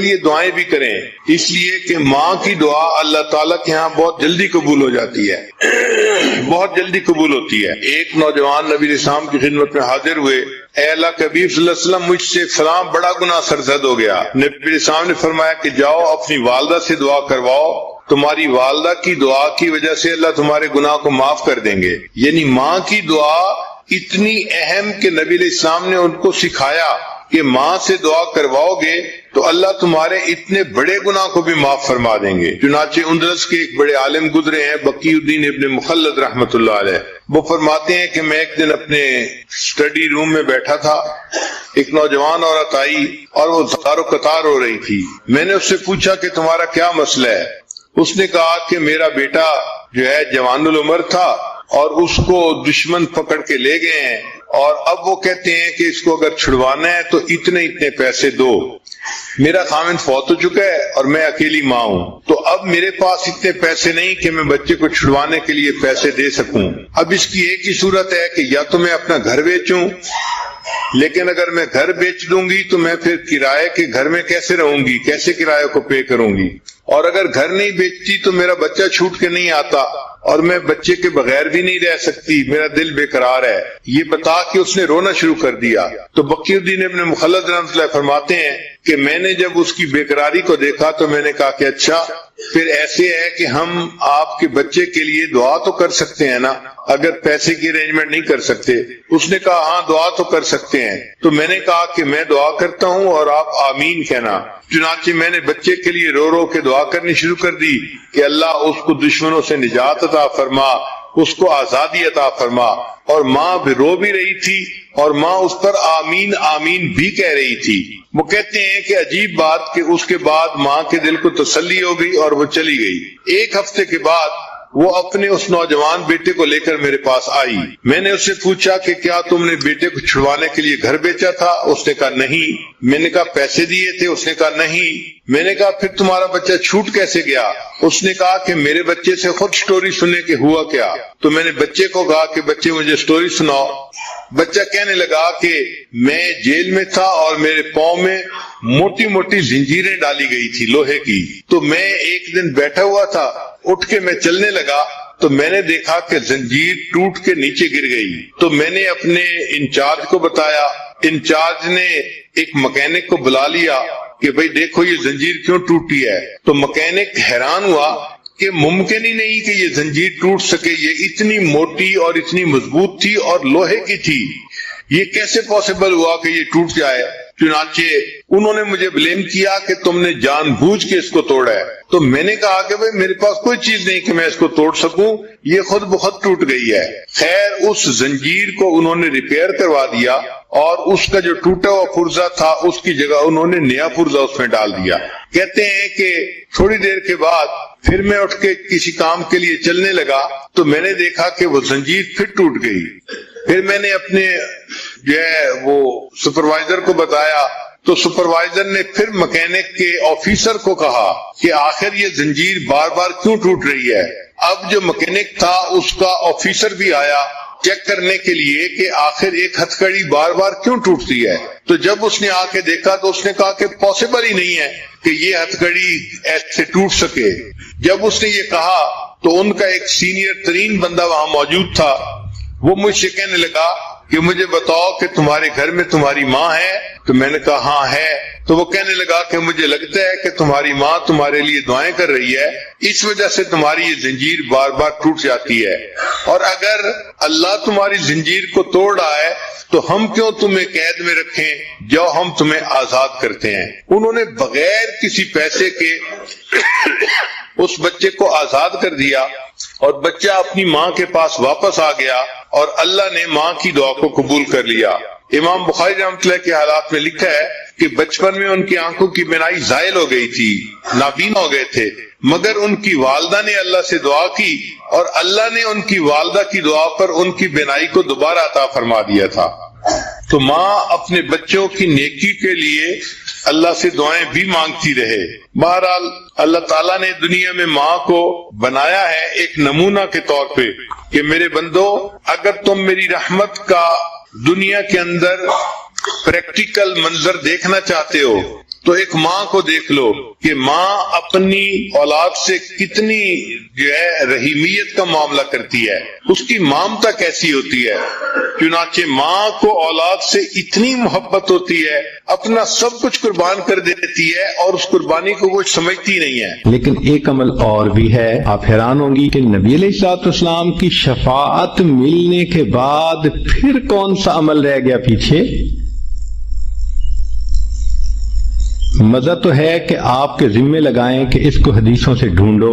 لیے دعائیں بھی کریں، اس لیے کہ ماں کی دعا اللہ تعالیٰ کے ہاں بہت جلدی قبول ہو جاتی ہے، بہت جلدی قبول ہوتی ہے۔ ایک نوجوان نبی علیہ السلام کی خدمت میں حاضر ہوئے، اے اللہ کے حبیب صلی اللہ علیہ وسلم، مجھ سے فلاں بڑا گناہ سرزد ہو گیا۔ نبی علیہ السلام نے فرمایا کہ جاؤ اپنی والدہ سے دعا کرواؤ، تمہاری والدہ کی دعا کی وجہ سے اللہ تمہارے گناہ کو معاف کر دیں گے۔ یعنی ماں کی دعا اتنی اہم کہ نبی علیہ السلام نے ان کو سکھایا کہ ماں سے دعا کرواؤ گے تو اللہ تمہارے اتنے بڑے گناہ کو بھی معاف فرما دیں گے۔ چنانچہ اندلس کے ایک بڑے عالم گزرے ہیں، بقی الدین ابن مخلد رحمۃ اللہ علیہ، وہ فرماتے ہیں کہ میں ایک دن اپنے اسٹڈی روم میں بیٹھا تھا، ایک نوجوان عورت آئی اور وہ زار و قطار ہو رہی تھی۔ میں نے اس سے پوچھا کہ تمہارا کیا مسئلہ ہے؟ اس نے کہا کہ میرا بیٹا جو ہے جوان العمر تھا اور اس کو دشمن پکڑ کے لے گئے ہیں، اور اب وہ کہتے ہیں کہ اس کو اگر چھڑوانا ہے تو اتنے اتنے پیسے دو۔ میرا خاوند فوت ہو چکا ہے اور میں اکیلی ماں ہوں، تو اب میرے پاس اتنے پیسے نہیں کہ میں بچے کو چھڑوانے کے لیے پیسے دے سکوں۔ اب اس کی ایک ہی صورت ہے کہ یا تو میں اپنا گھر بیچوں، لیکن اگر میں گھر بیچ دوں گی تو میں پھر کرائے کے گھر میں کیسے رہوں گی، کیسے کرایہ کو پے کروں گی، اور اگر گھر نہیں بیچتی تو میرا بچہ چھوٹ کے نہیں آتا اور میں بچے کے بغیر بھی نہیں رہ سکتی، میرا دل بے قرار ہے۔ یہ بتا کہ اس نے رونا شروع کر دیا۔ تو بقی الدین ابن مخلد رحمۃ اللہ فرماتے ہیں کہ میں نے جب اس کی بے قراری کو دیکھا تو میں نے کہا کہ اچھا پھر ایسے ہے کہ ہم آپ کے بچے کے لیے دعا تو کر سکتے ہیں نا، اگر پیسے کی ارینجمنٹ نہیں کر سکتے۔ اس نے کہا ہاں دعا تو کر سکتے ہیں۔ تو میں نے کہا کہ میں دعا کرتا ہوں اور آپ آمین کہنا۔ چنانچہ میں نے بچے کے لیے رو رو کے دعا کرنی شروع کر دی کہ اللہ اس کو دشمنوں سے نجات عطا فرما، اس کو آزادی عطا فرما، اور ماں بھی رو بھی رہی تھی اور ماں اس پر آمین آمین بھی کہہ رہی تھی۔ وہ کہتے ہیں کہ عجیب بات کہ اس کے بعد ماں کے دل کو تسلی ہو گئی اور وہ چلی گئی۔ ایک ہفتے کے بعد وہ اپنے اس نوجوان بیٹے کو لے کر میرے پاس آئی۔ میں نے اس سے پوچھا کہ کیا تم نے بیٹے کو چھڑوانے کے لیے گھر بیچا تھا؟ اس نے کہا نہیں۔ میں نے کہا پیسے دیے تھے؟ اس نے کہا نہیں۔ میں نے کہا پھر تمہارا بچہ چھوٹ کیسے گیا؟ اس نے کہا کہ میرے بچے سے خود سٹوری سننے کے ہوا کیا۔ تو میں نے بچے کو کہا کہ بچے مجھے سٹوری سناؤ۔ بچہ کہنے لگا کہ میں جیل میں تھا اور میرے پاؤں میں موٹی موٹی زنجیریں ڈالی گئی تھی لوہے کی، تو میں ایک دن بیٹھا ہوا تھا، اٹھ کے میں چلنے لگا تو میں نے دیکھا کہ زنجیر ٹوٹ کے نیچے گر گئی۔ تو میں نے اپنے انچارج کو بتایا، انچارج نے ایک مکینک کو بلا لیا کہ بھئی دیکھو یہ زنجیر کیوں ٹوٹی ہے۔ تو مکینک حیران ہوا کہ ممکن ہی نہیں کہ یہ زنجیر ٹوٹ سکے، یہ اتنی موٹی اور اتنی مضبوط تھی اور لوہے کی تھی، یہ کیسے پاسبل ہوا کہ یہ ٹوٹ جائے؟ چنانچہ انہوں نے مجھے بلیم کیا کہ تم نے جان بوجھ کے اس کو توڑا ہے۔ تو میں نے کہا کہ بھئی میرے پاس کوئی چیز نہیں کہ میں اس کو توڑ سکوں، یہ خود بخود ٹوٹ گئی ہے۔ خیر اس زنجیر کو انہوں نے ریپیئر کروا دیا اور اس کا جو ٹوٹا ہوا پرزا تھا اس کی جگہ انہوں نے نیا پرزا اس میں ڈال دیا۔ کہتے ہیں کہ تھوڑی دیر کے بعد پھر میں اٹھ کے کسی کام کے لیے چلنے لگا تو میں نے دیکھا کہ وہ زنجیر پھر ٹوٹ گئی۔ پھر میں نے اپنے جو ہے وہ سپروائزر کو بتایا تو سپروائزر نے پھر مکینک کے آفیسر کو کہا کہ آخر یہ زنجیر بار بار کیوں ٹوٹ رہی ہے۔ اب جو مکینک تھا اس کا آفیسر بھی آیا چیک کرنے کے لیے کہ آخر ایک ہتھکڑی بار بار کیوں ٹوٹتی ہے۔ تو جب اس نے آ کے دیکھا تو اس نے کہا کہ پاسبل ہی نہیں ہے کہ یہ ہتھکڑی ایسے ٹوٹ سکے۔ جب اس نے یہ کہا تو ان کا ایک سینئر ترین بندہ وہاں موجود تھا، وہ مجھ سے کہنے لگا کہ مجھے بتاؤ کہ تمہارے گھر میں تمہاری ماں ہے؟ تو میں نے کہا ہاں ہے۔ تو وہ کہنے لگا کہ مجھے لگتا ہے کہ تمہاری ماں تمہارے لیے دعائیں کر رہی ہے، اس وجہ سے تمہاری یہ زنجیر بار بار ٹوٹ جاتی ہے، اور اگر اللہ تمہاری زنجیر کو توڑ رہا ہے تو ہم کیوں تمہیں قید میں رکھیں جو ہم تمہیں آزاد کرتے ہیں۔ انہوں نے بغیر کسی پیسے کے اس بچے کو آزاد کر دیا اور بچہ اپنی ماں کے پاس واپس آ گیا اور اللہ نے ماں کی دعا کو قبول کر لیا۔ امام بخاری رحمۃ اللہ کے حالات میں لکھا ہے کہ بچپن میں ان کی آنکھوں کی بینائی زائل ہو گئی تھی، نابینا ہو گئے تھے، مگر ان کی والدہ نے اللہ سے دعا کی اور اللہ نے ان کی والدہ کی دعا پر ان کی بینائی کو دوبارہ عطا فرما دیا تھا۔ تو ماں اپنے بچوں کی نیکی کے لیے اللہ سے دعائیں بھی مانگتی رہے۔ بہرحال اللہ تعالیٰ نے دنیا میں ماں کو بنایا ہے ایک نمونہ کے طور پہ کہ میرے بندو اگر تم میری رحمت کا دنیا کے اندر پریکٹیکل منظر دیکھنا چاہتے ہو تو ایک ماں کو دیکھ لو کہ ماں اپنی اولاد سے کتنی جو ہے رحیمیت کا معاملہ کرتی ہے، اس کی مامتا کیسی ہوتی ہے۔ چنانچہ ماں کو اولاد سے اتنی محبت ہوتی ہے، اپنا سب کچھ قربان کر دیتی ہے اور اس قربانی کو کچھ سمجھتی نہیں ہے۔ لیکن ایک عمل اور بھی ہے، آپ حیران ہوں گی کہ نبی علیہ الصلوۃ والسلام کی شفاعت ملنے کے بعد پھر کون سا عمل رہ گیا پیچھے؟ مزہ تو ہے کہ آپ کے ذمے لگائیں کہ اس کو حدیثوں سے ڈھونڈو،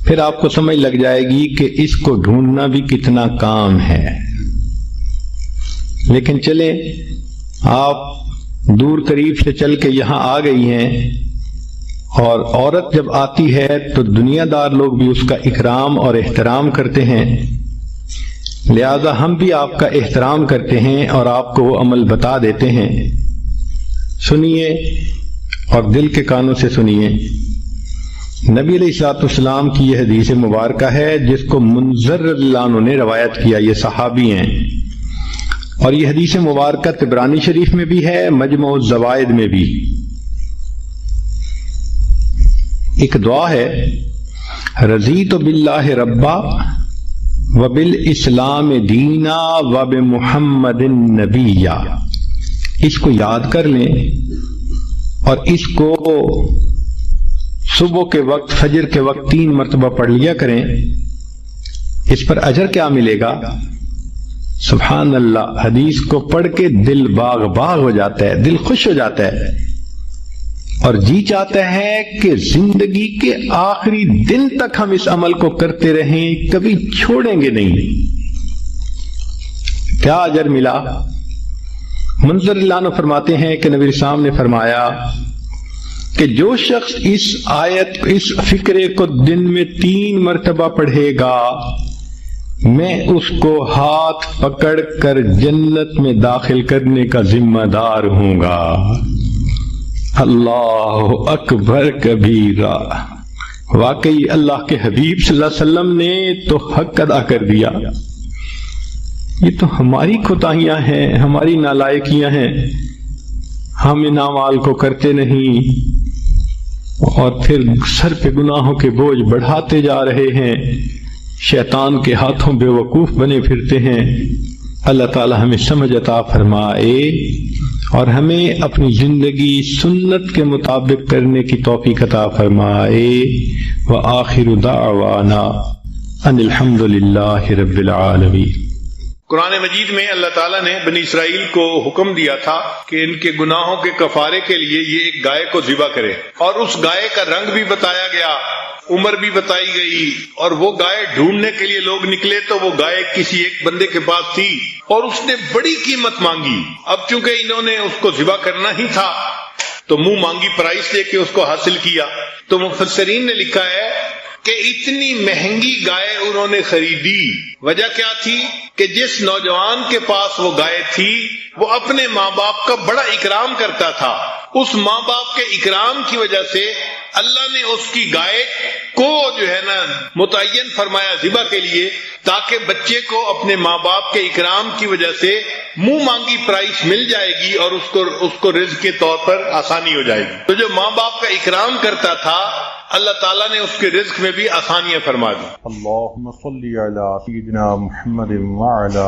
پھر آپ کو سمجھ لگ جائے گی کہ اس کو ڈھونڈنا بھی کتنا کام ہے۔ لیکن چلیں، آپ دور قریب سے چل کے یہاں آ گئی ہیں، اور عورت جب آتی ہے تو دنیا دار لوگ بھی اس کا اکرام اور احترام کرتے ہیں، لہذا ہم بھی آپ کا احترام کرتے ہیں اور آپ کو وہ عمل بتا دیتے ہیں۔ سنیے اور دل کے کانوں سے سنیے۔ نبی علیہ الصلوۃ والسلام کی یہ حدیث مبارکہ ہے جس کو منذر رضی اللہ عنہ نے روایت کیا، یہ صحابی ہیں، اور یہ حدیث مبارکہ طبرانی شریف میں بھی ہے، مجمع الزوائد میں بھی۔ ایک دعا ہے، رضیت باللہ ربا وبالاسلام دینا وبمحمد نبیا۔ اس کو یاد کر لیں اور اس کو صبح کے وقت، فجر کے وقت 3 مرتبہ پڑھ لیا کریں۔ اس پر اجر کیا ملے گا؟ سبحان اللہ، حدیث کو پڑھ کے دل باغ باغ ہو جاتا ہے، دل خوش ہو جاتا ہے، اور جی چاہتا ہے کہ زندگی کے آخری دن تک ہم اس عمل کو کرتے رہیں، کبھی چھوڑیں گے نہیں۔ کیا اجر ملا؟ منظر اللہ عنہ فرماتے ہیں کہ نبی اسلام نے فرمایا کہ جو شخص اس آیت، اس فکرے کو دن میں 3 مرتبہ پڑھے گا، میں اس کو ہاتھ پکڑ کر جنت میں داخل کرنے کا ذمہ دار ہوں گا۔ اللہ اکبر کبیرہ۔ واقعی اللہ کے حبیب صلی اللہ علیہ وسلم نے تو حق ادا کر دیا۔ یہ تو ہماری کوتاہیاں ہیں، ہماری نالائکیاں ہیں، ہم ان اعمال کو کرتے نہیں اور پھر سر پہ گناہوں کے بوجھ بڑھاتے جا رہے ہیں، شیطان کے ہاتھوں بے وقوف بنے پھرتے ہیں۔ اللہ تعالی ہمیں سمجھ عطا فرمائے اور ہمیں اپنی زندگی سنت کے مطابق کرنے کی توفیق عطا فرمائے۔ وآخر دعوانا ان الحمد للہ رب العالمین۔ قرآن مجید میں اللہ تعالیٰ نے بنی اسرائیل کو حکم دیا تھا کہ ان کے گناہوں کے کفارے کے لیے یہ ایک گائے کو ذبح کرے، اور اس گائے کا رنگ بھی بتایا گیا، عمر بھی بتائی گئی، اور وہ گائے ڈھونڈنے کے لیے لوگ نکلے تو وہ گائے کسی ایک بندے کے پاس تھی اور اس نے بڑی قیمت مانگی۔ اب چونکہ انہوں نے اس کو ذبح کرنا ہی تھا تو منہ مانگی پرائس دے کے اس کو حاصل کیا۔ تو مفسرین نے لکھا ہے کہ اتنی مہنگی گائے انہوں نے خریدی۔ وجہ کیا تھی کہ جس نوجوان کے پاس وہ گائے تھی وہ اپنے ماں باپ کا بڑا اکرام کرتا تھا، اس ماں باپ کے اکرام کی وجہ سے اللہ نے اس کی گائے کو جو ہے نا متعین فرمایا ذبح کے لیے، تاکہ بچے کو اپنے ماں باپ کے اکرام کی وجہ سے منہ مانگی پرائس مل جائے گی اور اس کو رزق کے طور پر آسانی ہو جائے گی۔ تو جو ماں باپ کا اکرام کرتا تھا اللہ تعالیٰ نے اس کے رزق میں بھی آسانیاں فرما دی۔ اللہم صلی علی سیدنا محمد وعلی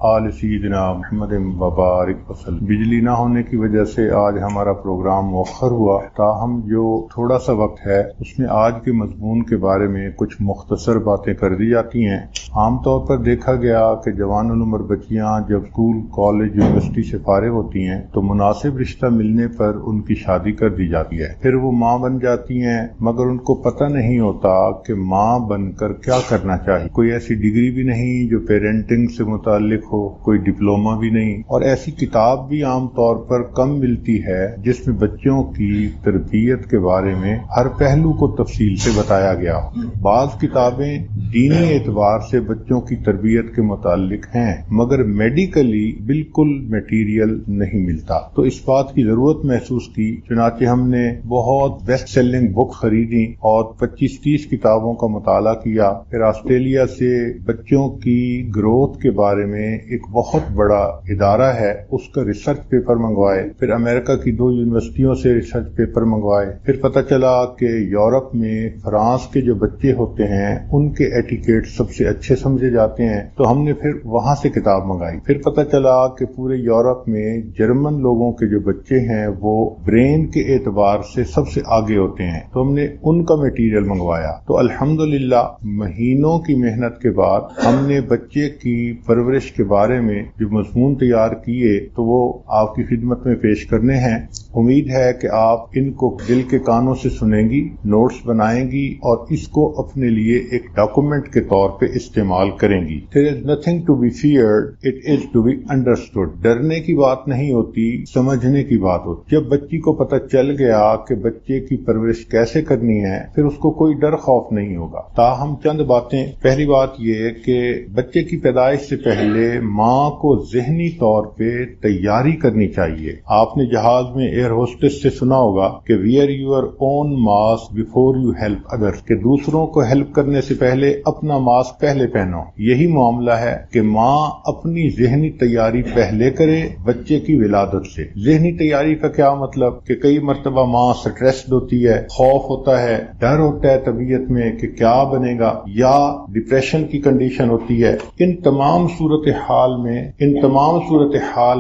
آل سیدنا محمد وبارک وسلم۔ بجلی نہ ہونے کی وجہ سے آج ہمارا پروگرام مؤخر ہوا، تاہم جو تھوڑا سا وقت ہے اس میں آج کے مضمون کے بارے میں کچھ مختصر باتیں کر دی جاتی ہیں۔ عام طور پر دیکھا گیا کہ جوان العمر بچیاں جب اسکول، کالج، یونیورسٹی سے فارغ ہوتی ہیں تو مناسب رشتہ ملنے پر ان کی شادی کر دی جاتی ہے، پھر وہ ماں بن جاتی ہیں، مگر ان کو پتہ نہیں ہوتا کہ ماں بن کر کیا کرنا چاہیے۔ کوئی ایسی ڈگری بھی نہیں جو پیرنٹنگ سے متعلق ہو، کوئی ڈپلومہ بھی نہیں، اور ایسی کتاب بھی عام طور پر کم ملتی ہے جس میں بچوں کی تربیت کے بارے میں ہر پہلو کو تفصیل سے بتایا گیا ہو۔ بعض کتابیں دینی اعتبار سے بچوں کی تربیت کے متعلق ہیں مگر میڈیکلی بالکل میٹیریل نہیں ملتا، تو اس بات کی ضرورت محسوس کی، چنانچہ ہم نے بہت بیسٹ سیلنگ بک خرید خریدی اور 25-30 کتابوں کا مطالعہ کیا. پھر آسٹریلیا سے بچوں کی گروتھ کے بارے میں ایک بہت بڑا ادارہ ہے, اس کا ریسرچ پیپر منگوائے. پھر امریکہ کی 2 یونیورسٹیوں سے ریسرچ پیپر منگوائے. پھر پتہ چلا کہ یورپ میں فرانس کے جو بچے ہوتے ہیں ان کے ایٹیکیٹ سب سے اچھے سمجھے جاتے ہیں, تو ہم نے پھر وہاں سے کتاب منگائی. پھر پتہ چلا کہ پورے یورپ میں جرمن لوگوں کے جو بچے ہیں وہ برین کے اعتبار سے سب سے آگے ہوتے ہیں, تو ہم نے ان کا میٹیریل منگوایا. تو الحمدللہ مہینوں کی محنت کے بعد ہم نے بچے کی پرورش کے بارے میں جو مضمون تیار کیے تو وہ آپ کی خدمت میں پیش کرنے ہیں. امید ہے کہ آپ ان کو دل کے کانوں سے سنیں گی, نوٹس بنائیں گی اور اس کو اپنے لیے ایک ڈاکومنٹ کے طور پہ استعمال کریں گی. There is nothing to be feared, it is to be understood. ڈرنے کی بات نہیں ہوتی, سمجھنے کی بات ہوتی. جب بچی کو پتہ چل گیا کہ بچے کی پرورش کیسے کرنی ہے پھر اس کو کوئی ڈر خوف نہیں ہوگا. تاہم چند باتیں. پہلی بات یہ کہ بچے کی پیدائش سے پہلے ماں کو ذہنی طور پہ تیاری کرنی چاہیے. آپ نے جہاز میں ایئر ہوسٹس سے سنا ہوگا کہ wear your own mask before you help others, کہ دوسروں کو ہیلپ کرنے سے پہلے اپنا ماسک پہلے پہنو. یہی معاملہ ہے کہ ماں اپنی ذہنی تیاری پہلے کرے بچے کی ولادت سے. ذہنی تیاری کا کیا مطلب کہ کئی مرتبہ ماں سٹریسڈ ہوتی ہے, خوف ہوتا ہے, ڈر ہوتا ہے طبیعت میں کہ کیا بنے گا, یا ڈپریشن کی کنڈیشن ہوتی ہے. ان تمام صورتحال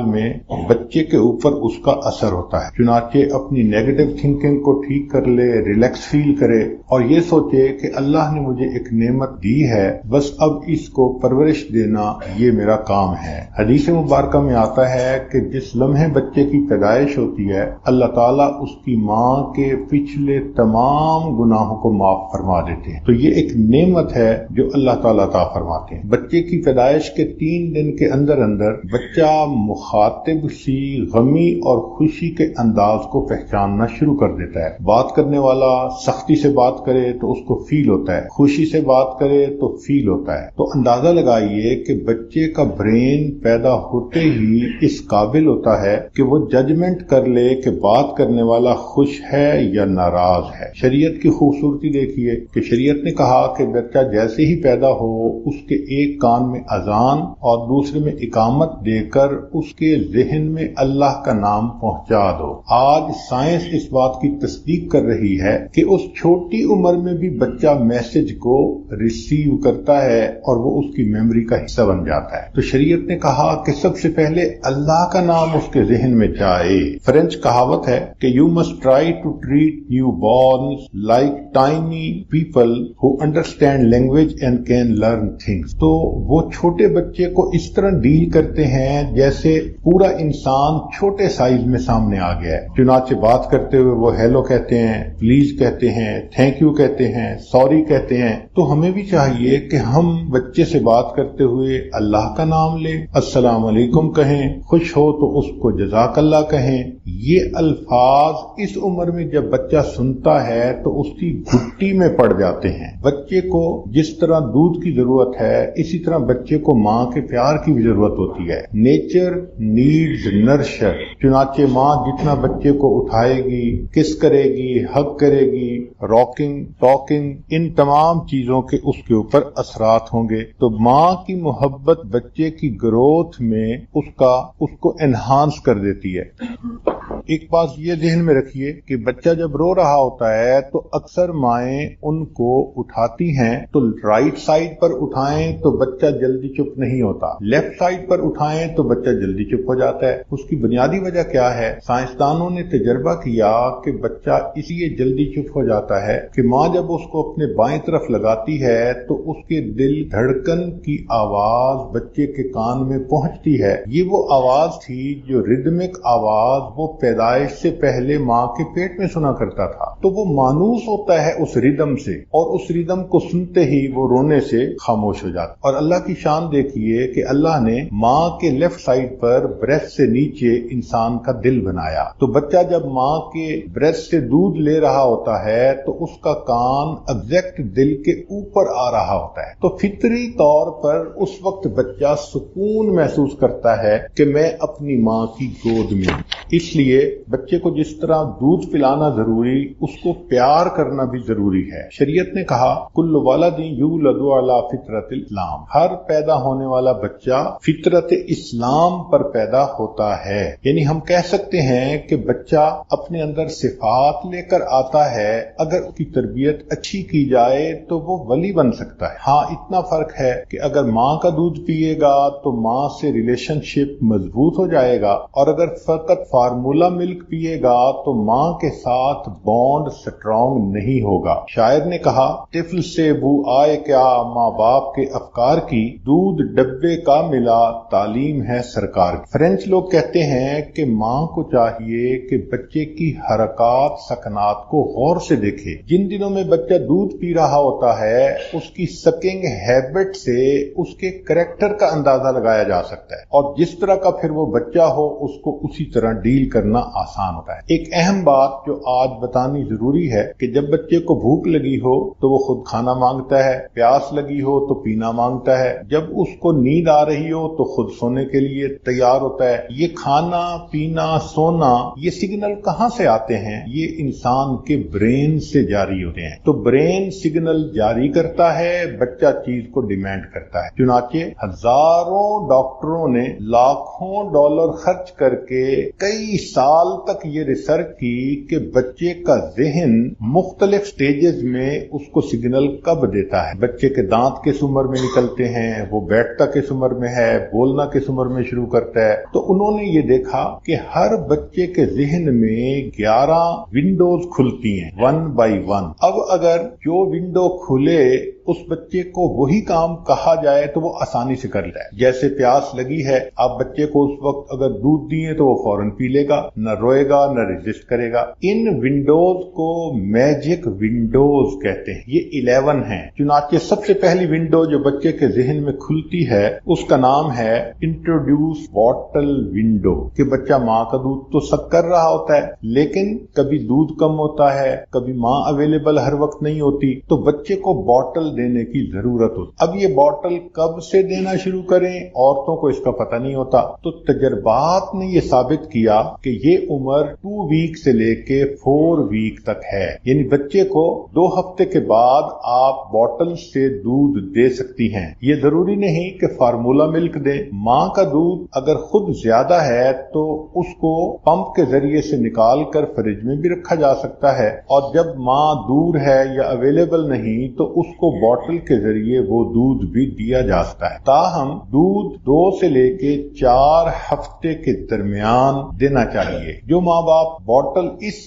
میں بچے کے اوپر اس کا اثر ہوتا ہے. چنانچہ اپنی نیگیٹو تھنکنگ کو ٹھیک کر لے, ریلیکس فیل کرے اور یہ سوچے کہ اللہ نے مجھے ایک نعمت دی ہے, بس اب اس کو پرورش دینا یہ میرا کام ہے. حدیث مبارکہ میں آتا ہے کہ جس لمحے بچے کی پیدائش ہوتی ہے اللہ تعالیٰ اس کی ماں کے پچھلے تمام گناہوں کو معاف فرما دیتے ہیں. تو یہ ایک نعمت ہے جو اللہ تعالیٰ عطا فرماتے ہیں. بچے کی پیدائش کے 3 دن کے اندر بچہ مخاطب سی غمی اور خوشی کے انداز کو پہچاننا شروع کر دیتا ہے. بات کرنے والا سختی سے بات کرے تو اس کو فیل ہوتا ہے, خوشی سے بات کرے تو فیل ہوتا ہے. تو اندازہ لگائیے کہ بچے کا برین پیدا ہوتے ہی اس قابل ہوتا ہے کہ وہ ججمنٹ کر لے کہ بات کرنے والا خوش ہے یا ناراض ہے. شریعت کی خوبصورتی دیکھیے کہ شریعت نے کہا کہ بچہ جیسے ہی پیدا ہو اس کے ایک کان میں اذان اور دوسرے میں اقامت دے کر اس کے ذہن میں اللہ کا نام پہنچا دو. آج سائنس اس بات کی تصدیق کر رہی ہے کہ اس چھوٹی عمر میں بھی بچہ میسج کو ریسیو کرتا ہے اور وہ اس کی میموری کا حصہ بن جاتا ہے. تو شریعت نے کہا کہ سب سے پہلے اللہ کا نام اس کے ذہن میں جائے. فرینچ کہاوت ہے کہ you must try to treat newborns like tiny people who understand language and can learn things. تو وہ چھوٹے بچے کو اس طرح ڈیل کرتے ہیں جیسے پورا انسان چھوٹے سائز میں سامنے آ گیا ہے. چنانچہ بات کرتے ہوئے وہ ہیلو کہتے ہیں, پلیز کہتے ہیں, تھینک یو کہتے ہیں, سوری کہتے ہیں. تو ہمیں بھی چاہیے کہ ہم بچے سے بات کرتے ہوئے اللہ کا نام لیں, السلام علیکم کہیں, خوش ہو تو اس کو جزاک اللہ کہیں. یہ الفاظ اس عمر میں جب بچہ سنتا ہے تو اس کی گھٹی میں پڑ جاتے ہیں. بچے کو جس طرح دودھ کی ضرورت ہے اسی طرح بچے کو ماں کے پیار کی بھی ضرورت ہوتی ہے. Nature needs nurture. چنانچہ ماں جتنا بچے کو اٹھائے گی, کس کرے گی, ہگ کرے گی, راکنگ, ٹاکنگ, ان تمام چیزوں کے اس کے اوپر اثرات ہوں گے. تو ماں کی محبت بچے کی گروتھ میں اس کو انہانس کر دیتی ہے. ایک بات یہ ذہن میں رکھیے کہ بچہ جب رو رہا ہوتا ہے تو اکثر مائیں ان کو اٹھاتی ہیں تو رائٹ سائڈ پر اٹھائیں تو بچہ جلدی چپ نہیں ہوتا, لیفٹ سائڈ پر اٹھائیں تو بچہ جلدی چپ ہو جاتا ہے. اس کی بنیادی وجہ کیا ہے؟ سائنسدانوں نے تجربہ کیا کہ بچہ اس لیے جلدی چپ ہو جاتا ہے کہ ماں جب اس کو اپنے بائیں طرف لگاتی ہے تو اس کے دل دھڑکن کی آواز بچے کے کان میں پہنچتی ہے. یہ وہ آواز تھی جو ریدمک آواز وہ پیدائش سے پہلے ماں کے پیٹ میں سنا کرتا تھا. تو وہ مانوس ہوتا ہے اس ریدم سے اور اس ریدم کو سنتے ہی وہ رونے سے خاموش ہو جاتا. اور اللہ کی شان دیکھیے کہ اللہ نے ماں کے لیفٹ سائڈ پر بریسٹ سے نیچے انسان کا دل بنایا. تو بچہ جب ماں کے بریسٹ سے دودھ لے رہا ہوتا ہے تو اس کا کان ایگزیکٹ دل کے اوپر آ رہا ہوتا ہے، تو فطری طور پر اس وقت بچہ سکون محسوس کرتا ہے کہ میں اپنی ماں کی گود میں ہوں۔ اس لیے بچے کو جس طرح دودھ پلانا ضروری، اس کو پیار کرنا بھی ضروری ہے۔ شریعت نے کہا کل ولد یولد علی فطرت الاسلام، ہر پیدا ہونے والا بچہ فطرت اسلام پر پیدا ہوتا ہے، یعنی ہم کہہ سکتے ہیں کہ بچہ اپنے اندر صفات لے کر آتا ہے، اگر اس کی تربیت اچھی کی جائے تو وہ ولی بن سکتا ہے۔ ہاں اتنا فرق ہے کہ اگر ماں کا دودھ پیے گا تو ماں سے ریلیشن شپ مضبوط ہو جائے گا، اور اگر فقط فارمولا ملک پیے گا تو ماں کے ساتھ بانڈ سٹرونگ نہیں ہوگا۔ شاعر نے کہا طفل سے بو آئے کیا ماں باپ کے افکار کی، دودھ ڈبے کا ملا تعلیم ہے سرکار کی۔ فرینچ لوگ کہتے ہیں کہ ماں کو چاہیے کہ بچے کی حرکات سکنات کو غور سے دیکھے۔ جن دنوں میں بچہ دودھ پی رہا ہوتا ہے اس کی سکنگ ہیبٹ سے اس کے کریکٹر کا اندازہ لگایا جا سکتا ہے، اور جس طرح کا پھر وہ بچہ ہو اس کو اسی طرح ڈیل کرنا آسان ہوتا ہے۔ ایک اہم بات جو آج بتانی ضروری ہے کہ جب بچے کو بھوک لگی ہو تو وہ خود کھانا مانگتا ہے، پیاس لگی ہو تو پینا مانگتا ہے، جب اس کو نیند آ رہی ہو تو خود سونے کے لیے تیار ہوتا ہے۔ یہ کھانا پینا سونا یہ سگنل کہاں سے آتے ہیں؟ یہ انسان کے برین سے جاری ہوتے ہیں۔ تو برین سگنل جاری کرتا ہے، بچہ چیز کو ڈیمانڈ کرتا ہے۔ چنانچہ ہزاروں ڈاکٹروں نے لاکھوں ڈالر خرچ کر کے کئی سال تک یہ ریسرچ کی کہ بچے کا ذہن مختلف سٹیجز میں اس کو سگنل کب دیتا ہے۔ بچے کے دانت کس عمر میں نکلتے ہیں، وہ بیٹھتا کس عمر میں ہے، بولنا کس عمر میں شروع کرتا ہے۔ تو انہوں نے یہ دیکھا کہ ہر بچے کے ذہن میں 11 ونڈوز کھلتی ہیں 1 by 1۔ اب اگر جو ونڈو کھلے اس بچے کو وہی کام کہا جائے تو وہ آسانی سے کر لے۔ جیسے پیاس لگی ہے، آپ بچے کو اس وقت اگر دودھ دیے تو وہ فوراً پی لے گا، نہ روئے گا نہ ریزسٹ کرے گا۔ ان ونڈوز کو میجک ونڈوز کہتے ہیں، یہ 11 ہیں۔ چنانچہ سب سے پہلی ونڈو جو بچے کے ذہن میں کھلتی ہے اس کا نام ہے انٹروڈیوس باٹل ونڈو، کہ بچہ ماں کا دودھ تو سک کر رہا ہوتا ہے لیکن کبھی دودھ کم ہوتا ہے، کبھی ماں اویلیبل ہر وقت نہیں ہوتی، تو بچے کو باٹل دینے کی ضرورت ہوتی۔ اب یہ باٹل کب سے دینا شروع کریں، عورتوں کو اس کا پتہ نہیں ہوتا، تو تجربات نے یہ ثابت کیا کہ یہ عمر 2 ویک سے لے کے 4 ویک تک ہے، یعنی بچے کو 2 ہفتے کے بعد آپ باٹل سے دودھ دے سکتی ہیں۔ یہ ضروری نہیں کہ فارمولا ملک دیں، ماں کا دودھ اگر خود زیادہ ہے تو اس کو پمپ کے ذریعے سے نکال کر فریج میں بھی رکھا جا سکتا ہے، اور جب ماں دور ہے یا اویلیبل نہیں تو اس کو باٹل کے ذریعے وہ دودھ بھی دیا جا سکتا ہے۔ تاہم دودھ 2 سے لے کے 4 ہفتے کے درمیان دینا چاہیے۔ جو ماں باپ باٹل اس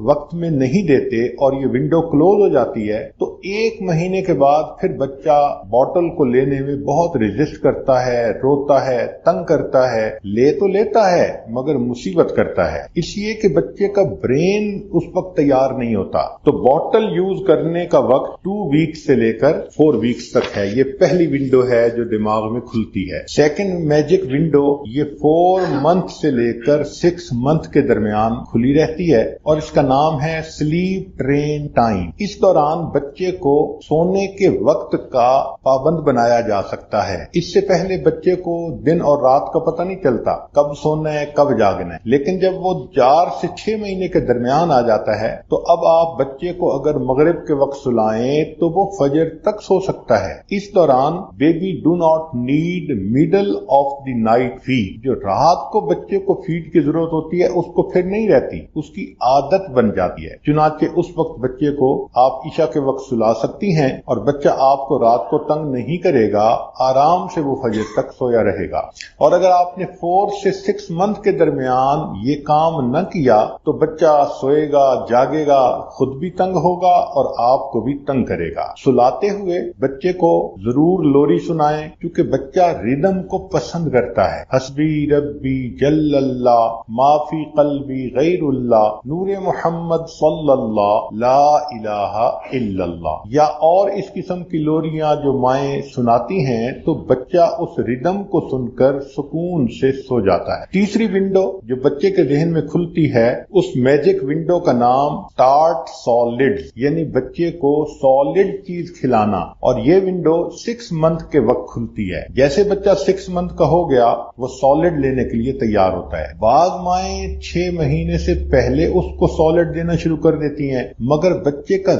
وقت میں نہیں دیتے اور یہ ونڈو کلوز ہو جاتی ہے تو 1 مہینے کے بعد پھر بچہ باٹل کو لینے میں بہت ریزسٹ کرتا ہے، روتا ہے، تنگ کرتا ہے، لے تو لیتا ہے مگر مصیبت کرتا ہے، اس لیے کہ بچے کا برین اس وقت تیار نہیں ہوتا۔ تو باٹل یوز کرنے کا وقت 2 ویک سے لے کر 4 ویکس تک ہے۔ یہ پہلی ونڈو ہے جو دماغ میں کھلتی ہے۔ سیکنڈ میجک ونڈو یہ 4 منتھ سے لے کر 6 منتھ کے درمیان کھلی رہتی ہے اور اس کا نام ہے سلیپ ٹرین ٹائم۔ اس دوران بچے کو سونے کے وقت کا پابند بنایا جا سکتا ہے۔ اس سے پہلے بچے کو دن اور رات کا پتہ نہیں چلتا، کب سونا ہے کب جاگنا ہے، لیکن جب وہ 4 سے 6 مہینے کے درمیان آ جاتا ہے تو اب آپ بچے کو اگر مغرب کے وقت سلائیں تو وہ فجر تک سو سکتا ہے۔ اس دوران baby do not need middle of the night feed, جو رات کو بچے کو فیڈ کی ضرورت ہوتی ہے اس کو پھر نہیں رہتی، اس کی عادت بن جاتی ہے۔ چنانچہ اس وقت بچے کو آپ عشاء کے وقت سلا سکتی ہیں اور بچہ آپ کو رات کو تنگ نہیں کرے گا، آرام سے وہ فجر تک سویا رہے گا۔ اور اگر آپ نے 4 سے 6 منتھ کے درمیان یہ کام نہ کیا تو بچہ سوئے گا، جاگے گا، خود بھی تنگ ہوگا اور آپ کو بھی تنگ کرے گا۔ سلاتے سلاتے ہوئے بچے کو ضرور لوری سنائیں، کیونکہ بچہ ردم کو پسند کرتا ہے۔ حسبی ربی جل اللہ ما فی قلبی غیر اللہ نور محمد صلی اللہ لا الہ الا اللہ، یا اور اس قسم کی لوریاں جو مائیں سناتی ہیں تو بچہ اس ردم کو سن کر سکون سے سو جاتا ہے۔ تیسری ونڈو جو بچے کے ذہن میں کھلتی ہے، اس میجک ونڈو کا نام اسٹارٹ سالڈ، یعنی بچے کو سالڈ چیز کھلانا، اور یہ ونڈو 6 منتھ کے وقت کھلتی ہے۔ جیسے بچہ 6 منتھ کا ہو گیا وہ سالڈ لینے کے لیے تیار ہوتا ہے۔ بعض مائیں 6 مہینے سے پہلے اس کو سالڈ دینا شروع کر دیتی ہیں، مگر بچے کا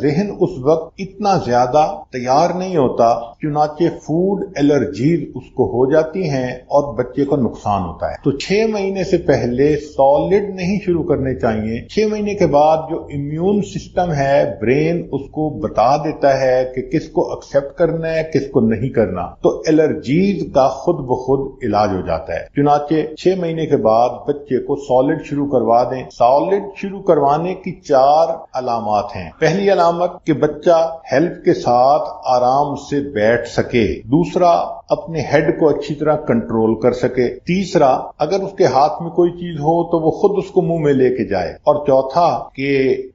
ذہن اس وقت اتنا زیادہ تیار نہیں ہوتا، چنانچہ فوڈ الرجیز اس کو ہو جاتی ہیں اور بچے کو نقصان ہوتا ہے۔ تو 6 مہینے سے پہلے سالڈ نہیں شروع کرنے چاہیے۔ 6 مہینے کے بعد جو امیون سسٹم ہے، برین اس کو بتا دیتا ہے کہ کس کو ایکسپٹ کرنا ہے کس کو نہیں کرنا، تو الرجیز کا خود بخود علاج ہو جاتا ہے۔ چنانچہ 6 مہینے کے بعد بچے کو سالڈ شروع کروا دیں۔ سالڈ شروع کروانے کی 4 علامات ہیں۔ پہلی علامت کہ بچہ ہیلپ کے ساتھ آرام سے بیٹھ سکے، دوسرا اپنے ہیڈ کو اچھی طرح کنٹرول کر سکے، تیسرا اگر اس کے ہاتھ میں کوئی چیز ہو تو وہ خود اس کو منہ میں لے کے جائے، اور چوتھا کہ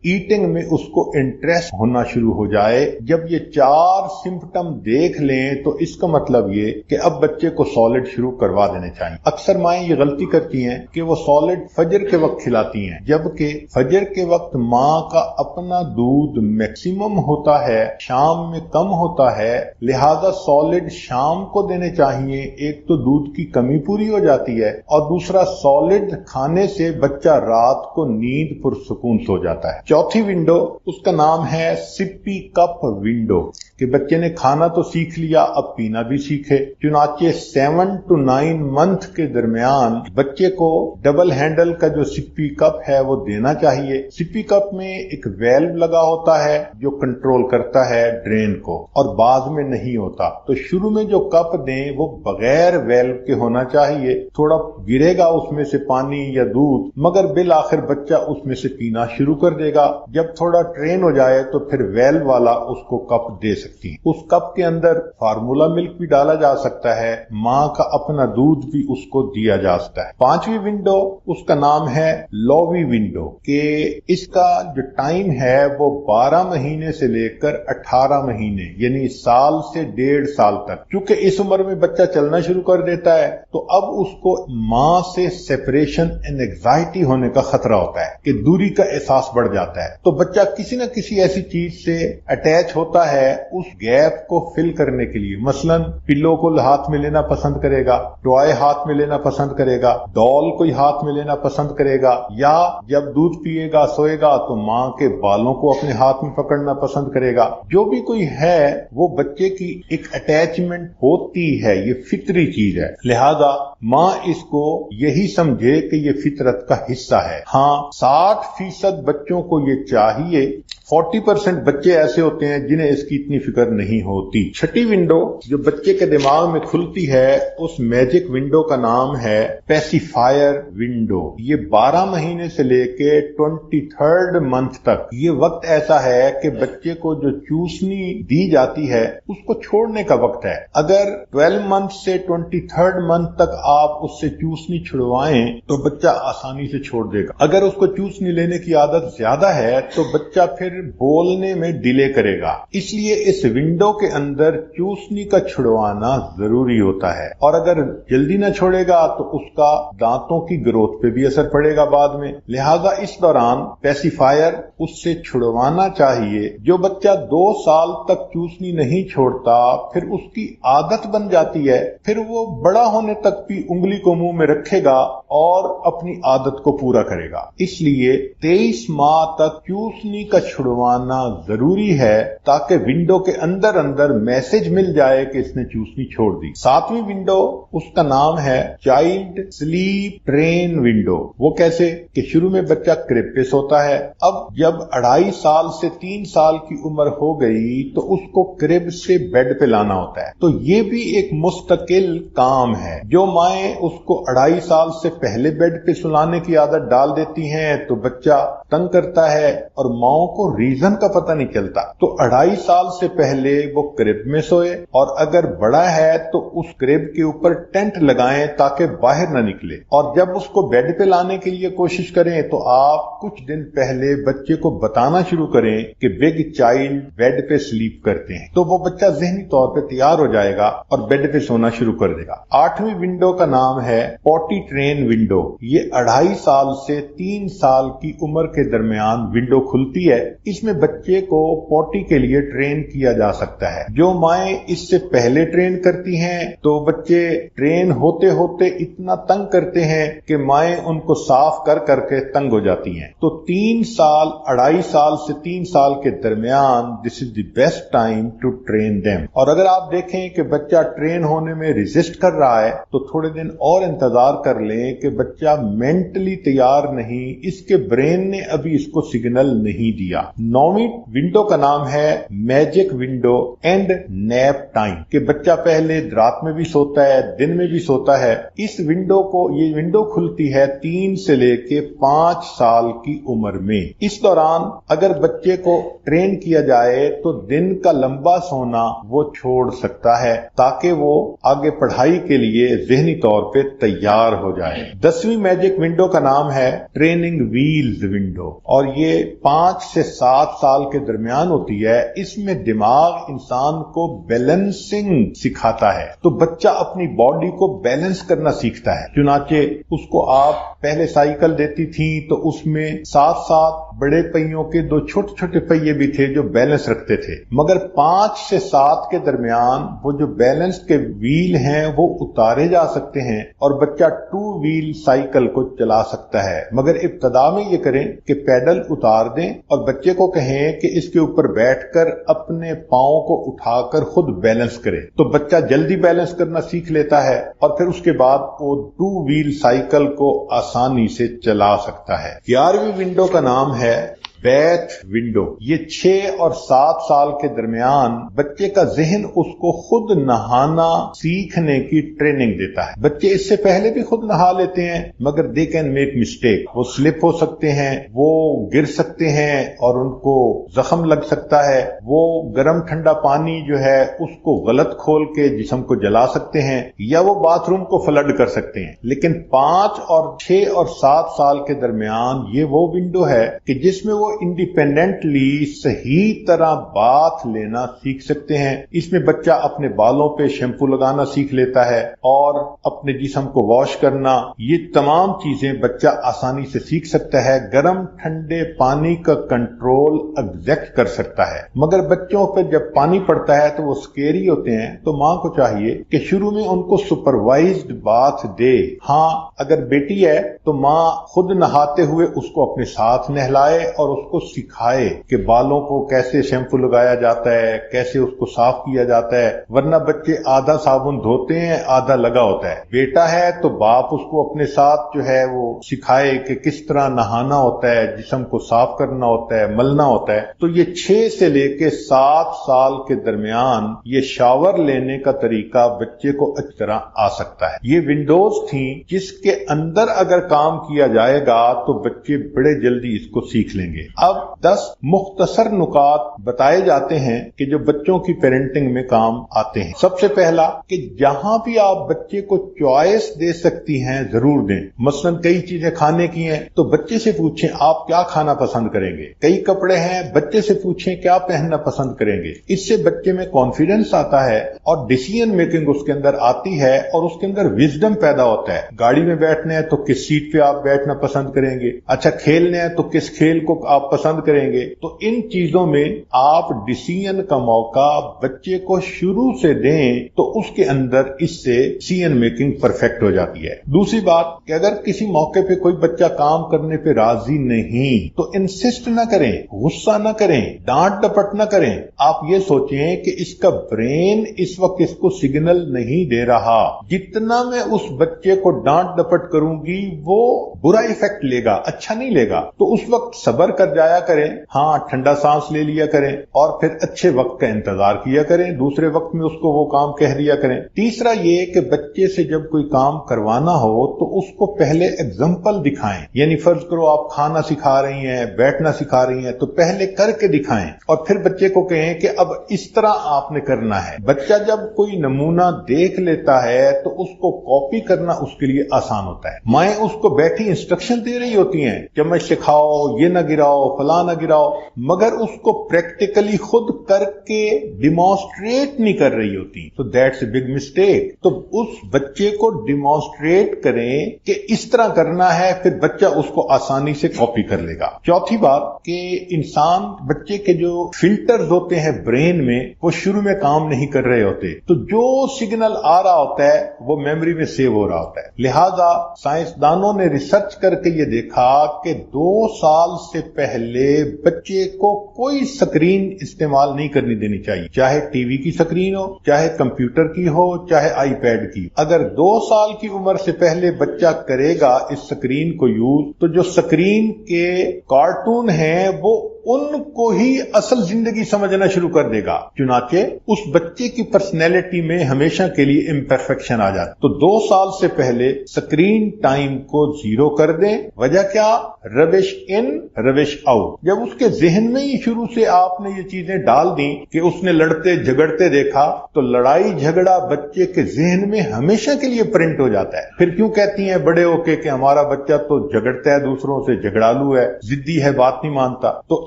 ایٹنگ میں اس کو انٹرسٹ ہونا شروع ہو جائے۔ جب یہ 4 سمپٹم دیکھ لیں تو اس کا مطلب یہ کہ اب بچے کو سالڈ شروع کروا دینے چاہیے۔ اکثر مائیں یہ غلطی کرتی ہیں کہ وہ سالڈ فجر کے وقت کھلاتی ہیں، جبکہ فجر کے وقت ماں کا اپنا دودھ میکسیمم ہوتا ہے، شام میں کم ہوتا ہے، لہذا سالڈ شام کو دینے چاہیے۔ ایک تو دودھ کی کمی پوری ہو جاتی ہے، اور دوسرا سالڈ کھانے سے بچہ رات کو نیند پرسکون سو جاتا ہے۔ چوتھی ونڈو اس کا نام ہے سپی کپ ونڈو، کہ بچے نے کھانا تو سیکھ لیا، اب پینا بھی سیکھے۔ چنانچہ 7 to 9 منتھ کے درمیان بچے کو ڈبل ہینڈل کا جو سپی کپ ہے وہ دینا چاہیے۔ سپی کپ میں ایک ویلو لگا ہوتا ہے جو کنٹرول کرتا ہے ڈرین کو، اور بعض میں نہیں ہوتا، تو شروع میں جو کپ دیں وہ بغیر ویلو کے ہونا چاہیے۔ تھوڑا گرے گا اس میں سے پانی یا دودھ، مگر بالآخر بچہ اس میں سے پینا شروع کر دے گا۔ جب تھوڑا ٹرین ہو جائے تو پھر ویلو والا اس کو کپ دے سکتی ہے۔ اس کپ کے اندر فارمولا ملک بھی ڈالا جا سکتا ہے، ماں کا اپنا دودھ بھی اس کو دیا جا سکتا ہے۔ 5ویں ونڈو اس کا نام ہے لووی ونڈو، کہ اس کا جو ٹائم ہے وہ 12 مہینے سے لے کر 18 مہینے، یعنی سال سے 1.5 سال تک۔ کیونکہ اس عمر میں بچہ چلنا شروع کر دیتا ہے تو اب اس کو ماں سے سیپریشن اینڈ اینگزائٹی ہونے کا خطرہ ہوتا ہے، کہ دوری کا احساس بڑھ جاتا ہے، تو بچہ کسی نہ کسی ایسی چیز سے اٹیچ ہوتا ہے اس گیپ کو فل کرنے کے لیے۔ مثلا پلو کو ہاتھ میں لینا پسند کرے گا، ٹوائے ہاتھ میں لینا پسند کرے گا، ڈال کوئی ہاتھ میں لینا پسند کرے گا، یا جب دودھ پیے گا سوئے گا تو ماں کے بالوں کو اپنے ہاتھ میں پکڑنا پسند کرے گا۔ جو بھی کوئی ہے وہ بچے کی ایک اٹیچمنٹ ہوتی ہے، یہ فطری چیز ہے، لہذا ماں اس کو یہی سمجھے کہ یہ فطرت کا حصہ ہے۔ ہاں 60% بچوں کو یہ چاہیے، 40% بچے ایسے ہوتے ہیں جنہیں اس کی اتنی فکر نہیں ہوتی۔ 6ٹھی ونڈو جو بچے کے دماغ میں کھلتی ہے اس میجک ونڈو کا نام ہے پیسیفائر ونڈو۔ یہ 12 مہینے سے لے کے 23rd منتھ تک یہ وقت ایسا ہے کہ بچے کو جو چوسنی دی جاتی ہے اس کو چھوڑنے کا وقت ہے۔ اگر 12 منتھ سے 23rd منتھ تک آپ اس سے چوسنی چھڑوائیں تو بچہ آسانی سے چھوڑ دے گا۔ اگر اس کو چوسنی لینے کی عادت زیادہ ہے تو بچہ پھر بولنے میں ڈیلے کرے گا، اس لیے اس ونڈو کے اندر چوسنی کا چھڑوانا ضروری ہوتا ہے، اور اگر جلدی نہ چھوڑے گا تو اس کا دانتوں کی گروتھ پہ بھی اثر پڑے گا بعد میں، لہذا اس دوران پیسیفائر اس سے چھڑوانا چاہیے۔ جو بچہ 2 سال تک چوسنی نہیں چھوڑتا پھر اس کی عادت بن جاتی ہے، پھر وہ بڑا ہونے تک بھی انگلی کو منہ میں رکھے گا اور اپنی عادت کو پورا کرے گا۔ اس لیے 23 ماہ تک چوسنی کا چھڑوانا ضروری ہے تاکہ ونڈو کے اندر اندر میسج مل جائے کہ اس نے چوسنی چھوڑ دی۔ 7ویں ونڈو اس کا نام ہے چائلڈ سلیپ ٹرین ونڈو۔ وہ کیسے کہ شروع میں بچہ کرب پہ سوتا ہے، اب جب 2.5 سال سے 3 سال کی عمر ہو گئی تو اس کو کرب سے بیڈ پہ لانا ہوتا ہے، تو یہ بھی ایک مستقل کام ہے۔ جو مائیں اس کو 2.5 سال سے پہلے بیڈ پہ سلانے کی عادت ڈال دیتی ہیں تو بچہ تنگ کرتا ہے اور ماؤں کو ریزن کا پتہ نہیں چلتا. تو 2.5 سال سے پہلے وہ کرب میں سوئے، اور اگر بڑا ہے تو اس کرب کے اوپر ٹینٹ لگائیں تاکہ باہر نہ نکلے. اور جب اس کو بیڈ پہ لانے کے لیے کوشش کریں تو آپ کچھ دن پہلے بچے کو بتانا شروع کریں کہ بگ چائلڈ بیڈ پہ سلیپ کرتے ہیں، تو وہ بچہ ذہنی طور پہ تیار ہو جائے گا اور بیڈ پہ سونا شروع کر دے گا. 8ویں ونڈو کا نام ہے پوٹی ٹرین ونڈو. یہ 2.5 سال سے 3 سال کی عمر کے درمیان ونڈو کھلتی ہے. اس میں بچے کو پوٹی کے لیے ٹرین کیا جا سکتا ہے. جو مائیں اس سے پہلے ٹرین کرتی ہیں تو بچے ٹرین ہوتے ہوتے اتنا تنگ کرتے ہیں کہ مائیں ان کو صاف کر کر کے تنگ ہو جاتی ہیں. تو 3 سال 2.5 سال سے 3 سال کے درمیان this is the best time to train them. اور اگر آپ دیکھیں کہ بچہ ٹرین ہونے میں ریزسٹ کر رہا ہے تو تھوڑے دن اور انتظار کر لیں کہ بچہ مینٹلی تیار نہیں، اس کے برین نے ابھی اس کو سگنل نہیں دیا. 9ویں ونڈو کا نام ہے magic window and nap time, کہ بچہ پہلے رات میں بھی سوتا ہے، دن میں بھی سوتا ہے. اس ونڈو کو، یہ ونڈو کھلتی ہے 3 سے لے کے 5 سال کی عمر میں. اس دوران اگر بچے کو ٹرین کیا جائے تو دن کا لمبا سونا وہ چھوڑ سکتا ہے تاکہ وہ آگے پڑھائی کے لیے ذہنی طور پہ تیار ہو جائے. 10ویں میجک ونڈو کا نام ہے ٹریننگ ویلز ونڈو، اور یہ 5 سے 7 سال کے درمیان ہوتی ہے. اس میں دماغ انسان کو بیلنسنگ سکھاتا ہے، تو بچہ اپنی باڈی کو بیلنس کرنا سیکھتا ہے. چنانچہ اس کو آپ پہلے سائیکل دیتی تھی تو اس میں 7 بڑے پہیوں کے 2 چھوٹے چھوٹے پہیے بھی تھے جو بیلنس رکھتے تھے، مگر 5 سے 7 کے درمیان وہ جو بیلنس کے ویل ہیں وہ اتارے جا سکتے ہیں اور بچہ 2 ویل سائیکل کو چلا سکتا ہے. مگر ابتدا میں یہ کریں کہ پیڈل اتار دیں اور بچے کو کہیں کہ اس کے اوپر بیٹھ کر اپنے پاؤں کو اٹھا کر خود بیلنس کرے، تو بچہ جلدی بیلنس کرنا سیکھ لیتا ہے اور پھر اس کے بعد وہ 2 ویل سائیکل کو آسانی سے چلا سکتا ہے. 11ویں ونڈو کا نام ہے بیتھ ونڈو. یہ 6 اور 7 سال کے درمیان بچے کا ذہن اس کو خود نہانا سیکھنے کی ٹریننگ دیتا ہے. بچے اس سے پہلے بھی خود نہا لیتے ہیں مگر دے کین میک مسٹیک. وہ سلپ ہو سکتے ہیں، وہ گر سکتے ہیں اور ان کو زخم لگ سکتا ہے. وہ گرم ٹھنڈا پانی جو ہے اس کو غلط کھول کے جسم کو جلا سکتے ہیں، یا وہ باتھ روم کو فلڈ کر سکتے ہیں. لیکن 5 اور 6 اور 7 سال کے درمیان یہ وہ ونڈو ہے کہ جس میں وہ انڈیپینڈنٹلی صحیح طرح باتھ لینا سیکھ سکتے ہیں. اس میں بچہ اپنے بالوں پہ شیمپو لگانا سیکھ لیتا ہے اور اپنے جسم کو واش کرنا. یہ تمام چیزیں بچہ آسانی سے سیکھ سکتا ہے. گرم ٹھنڈے پانی کا کنٹرول ایگزیکٹ کر سکتا ہے. مگر بچوں پہ جب پانی پڑتا ہے تو وہ سکیری ہوتے ہیں، تو ماں کو چاہیے کہ شروع میں ان کو سپروائزڈ باتھ دے. ہاں اگر بیٹی ہے تو ماں خود نہاتے ہوئے اس کو اپنے ساتھ نہلائے اور اس کو سکھائے کہ بالوں کو کیسے شیمپو لگایا جاتا ہے، کیسے اس کو صاف کیا جاتا ہے. ورنہ بچے آدھا صابن دھوتے ہیں، آدھا لگا ہوتا ہے. بیٹا ہے تو باپ اس کو اپنے ساتھ جو ہے وہ سکھائے کہ کس طرح نہانا ہوتا ہے، جسم کو صاف کرنا ہوتا ہے، ملنا ہوتا ہے. تو یہ 6 سے لے کے 7 سال کے درمیان یہ شاور لینے کا طریقہ بچے کو اچھی طرح آ سکتا ہے. یہ ونڈوز تھیں جس کے اندر اگر کام کیا جائے گا تو بچے بڑے جلدی اس کو سیکھ لیں گے. اب 10 مختصر نکات بتائے جاتے ہیں کہ جو بچوں کی پیرنٹنگ میں کام آتے ہیں. سب سے پہلا کہ جہاں بھی آپ بچے کو چوائس دے سکتی ہیں ضرور دیں. مثلا کئی چیزیں کھانے کی ہیں تو بچے سے پوچھیں آپ کیا کھانا پسند کریں گے. کئی کپڑے ہیں، بچے سے پوچھیں کیا پہننا پسند کریں گے. اس سے بچے میں کانفیڈنس آتا ہے اور ڈیسیژن میکنگ اس کے اندر آتی ہے اور اس کے اندر وزڈم پیدا ہوتا ہے. گاڑی میں بیٹھنا ہے تو کس سیٹ پہ آپ بیٹھنا پسند کریں گے. اچھا کھیلنے ہیں تو کس کھیل کو آپ پسند کریں گے. تو ان چیزوں میں آپ ڈیسیژن کا موقع بچے کو شروع سے دیں تو اس کے اندر اس سے ڈیسیژن میکنگ پرفیکٹ ہو جاتی ہے. دوسری بات کہ اگر کسی موقع پہ کوئی بچہ کام کرنے پہ راضی نہیں تو انسسٹ نہ کریں، غصہ نہ کریں، ڈانٹ ڈپٹ نہ کریں. آپ یہ سوچیں کہ اس کا برین اس وقت اس کو سگنل نہیں دے رہا. جتنا میں اس بچے کو ڈانٹ ڈپٹ کروں گی وہ برا ایفیکٹ لے گا، اچھا نہیں لے گا. تو اس وقت صبر کریں کر جایا کریں، ہاں ٹھنڈا سانس لے لیا کریں اور پھر اچھے وقت کا انتظار کیا کریں، دوسرے وقت میں اس کو وہ کام کہہ دیا کریں۔ تیسرا یہ کہ بچے سے جب کوئی کام کروانا ہو تو اس کو پہلے اگزامپل دکھائیں، یعنی فرض کرو آپ کھانا سکھا رہی ہیں، بیٹھنا سکھا رہی ہیں، تو پہلے کر کے دکھائیں اور پھر بچے کو کہیں کہ اب اس طرح آپ نے کرنا ہے۔ بچہ جب کوئی نمونہ دیکھ لیتا ہے تو اس کو کاپی کرنا اس کے لیے آسان ہوتا ہے۔ مائیں اس کو بیٹھی انسٹرکشن دے رہی ہوتی ہیں، چمچ سکھاؤ، یہ نہ گراؤ، فلاں نہ گراؤ، مگر اس کو پریکٹیکلی خود کر کے ڈیمانسٹریٹ نہیں کر رہی ہوتی، تو دیٹس اے بگ مسٹیک۔ تو اس بچے کو ڈیمانسٹریٹ کریں کہ اس طرح کرنا ہے، پھر بچہ اس کو آسانی سے کاپی کر لے گا۔ چوتھی بات کہ انسان بچے کے جو فلٹرز ہوتے ہیں برین میں، وہ شروع میں کام نہیں کر رہے ہوتے، تو جو سگنل آ رہا ہوتا ہے وہ میموری میں سیو ہو رہا ہوتا ہے۔ لہذا سائنسدانوں نے ریسرچ کر کے یہ دیکھا کہ 2 سال سے پہلے بچے کو کوئی سکرین استعمال نہیں کرنی دینی چاہیے، چاہے ٹی وی کی سکرین ہو، چاہے کمپیوٹر کی ہو، چاہے آئی پیڈ کی۔ اگر 2 سال کی عمر سے پہلے بچہ کرے گا اس سکرین کو یوز، تو جو سکرین کے کارٹون ہیں وہ ان کو ہی اصل زندگی سمجھنا شروع کر دے گا، چنانچہ اس بچے کی پرسنالٹی میں ہمیشہ کے لیے امپرفیکشن آ جاتا۔ تو 2 سال سے پہلے سکرین ٹائم کو 0 کر دیں۔ وجہ کیا؟ ربش ان ربش آؤٹ۔ جب اس کے ذہن میں ہی شروع سے آپ نے یہ چیزیں ڈال دیں کہ اس نے لڑتے جھگڑتے دیکھا، تو لڑائی جھگڑا بچے کے ذہن میں ہمیشہ کے لیے پرنٹ ہو جاتا ہے۔ پھر کیوں کہتی ہیں بڑے ہو کے کہ ہمارا بچہ تو جھگڑتا ہے، دوسروں سے جھگڑالو ہے، ضدی ہے، بات نہیں مانتا؟ تو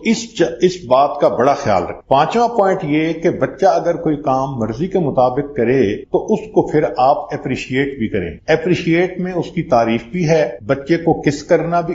اس بات کا بڑا خیال رکھ۔ 5واں پوائنٹ یہ کہ بچہ اگر کوئی کام مرضی کے مطابق کرے تو اس کو پھر آپ اپریشیٹ بھی کریں۔ اپریشیٹ میں اس کی تعریف بھی ہے، بچے کو کس کرنا بھی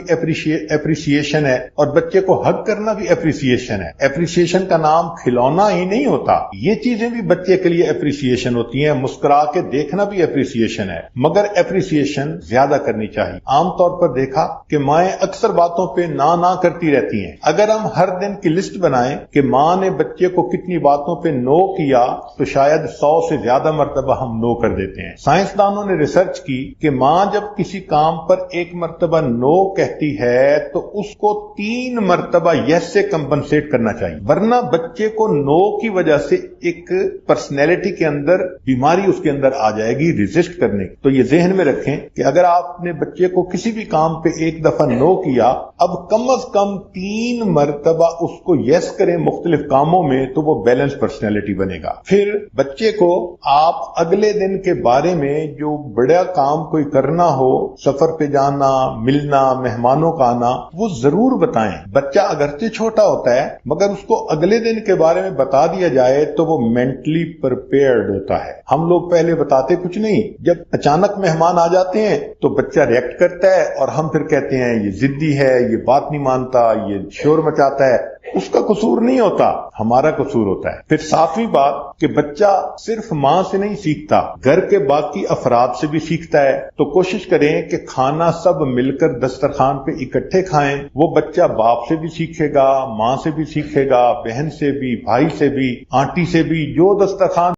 اپریشیشن ہے، اور بچے کو حق کرنا بھی اپریشیشن ہے۔ اپریشیشن کا نام کھلونا ہی نہیں ہوتا، یہ چیزیں بھی بچے کے لیے اپریشیشن ہوتی ہیں، مسکرا کے دیکھنا بھی اپریشیشن ہے، مگر اپریشیشن زیادہ کرنی چاہیے۔ عام طور پر دیکھا کہ مائیں اکثر باتوں پہ نہ کرتی رہتی ہیں۔ اگر ہم ہر دن کی لسٹ بنائیں کہ ماں نے بچے کو کتنی باتوں پہ نو کیا، تو شاید 100 سے زیادہ مرتبہ ہم نو کر دیتے ہیں۔ سائنسدانوں نے ریسرچ کی کہ ماں جب کسی کام پر 1 مرتبہ نو کہتی ہے تو اس کو 3 مرتبہ یس سے کمپنسیٹ کرنا چاہیے، ورنہ بچے کو نو کی وجہ سے ایک پرسنالٹی کے اندر بیماری اس کے اندر آ جائے گی ریزسٹ کرنے کی۔ تو یہ ذہن میں رکھیں کہ اگر آپ نے بچے کو کسی بھی کام پہ 1 دفعہ نو کیا، اب کم از کم 3 مرتبہ اس کو یس کریں مختلف کاموں میں، تو وہ بیلنس پرسنالٹی بنے گا۔ پھر بچے کو آپ اگلے دن کے بارے میں جو بڑا کام کوئی کرنا ہو، سفر پہ جانا، ملنا، مہمانوں کا آنا، وہ ضرور بتائیں۔ بچہ اگرچہ چھوٹا ہوتا ہے مگر اس کو اگلے دن کے بارے میں بتا دیا جائے تو وہ مینٹلی پرپیئرڈ ہوتا ہے۔ ہم لوگ پہلے بتاتے کچھ نہیں، جب اچانک مہمان آ جاتے ہیں تو بچہ ریئیکٹ کرتا ہے اور ہم پھر کہتے ہیں یہ ضدی ہے، یہ بات نہیں مانتا، یہ شور مچاتا ہے۔ اس کا قصور نہیں ہوتا، ہمارا قصور ہوتا ہے۔ پھر 7ویں بات کہ بچہ صرف ماں سے نہیں سیکھتا، گھر کے باقی افراد سے بھی سیکھتا ہے۔ تو کوشش کریں کہ کھانا سب مل کر دسترخوان پہ اکٹھے کھائیں۔ وہ بچہ باپ سے بھی سیکھے گا، ماں سے بھی سیکھے گا، بہن سے بھی، بھائی سے بھی، آنٹی سے بھی، جو دسترخوان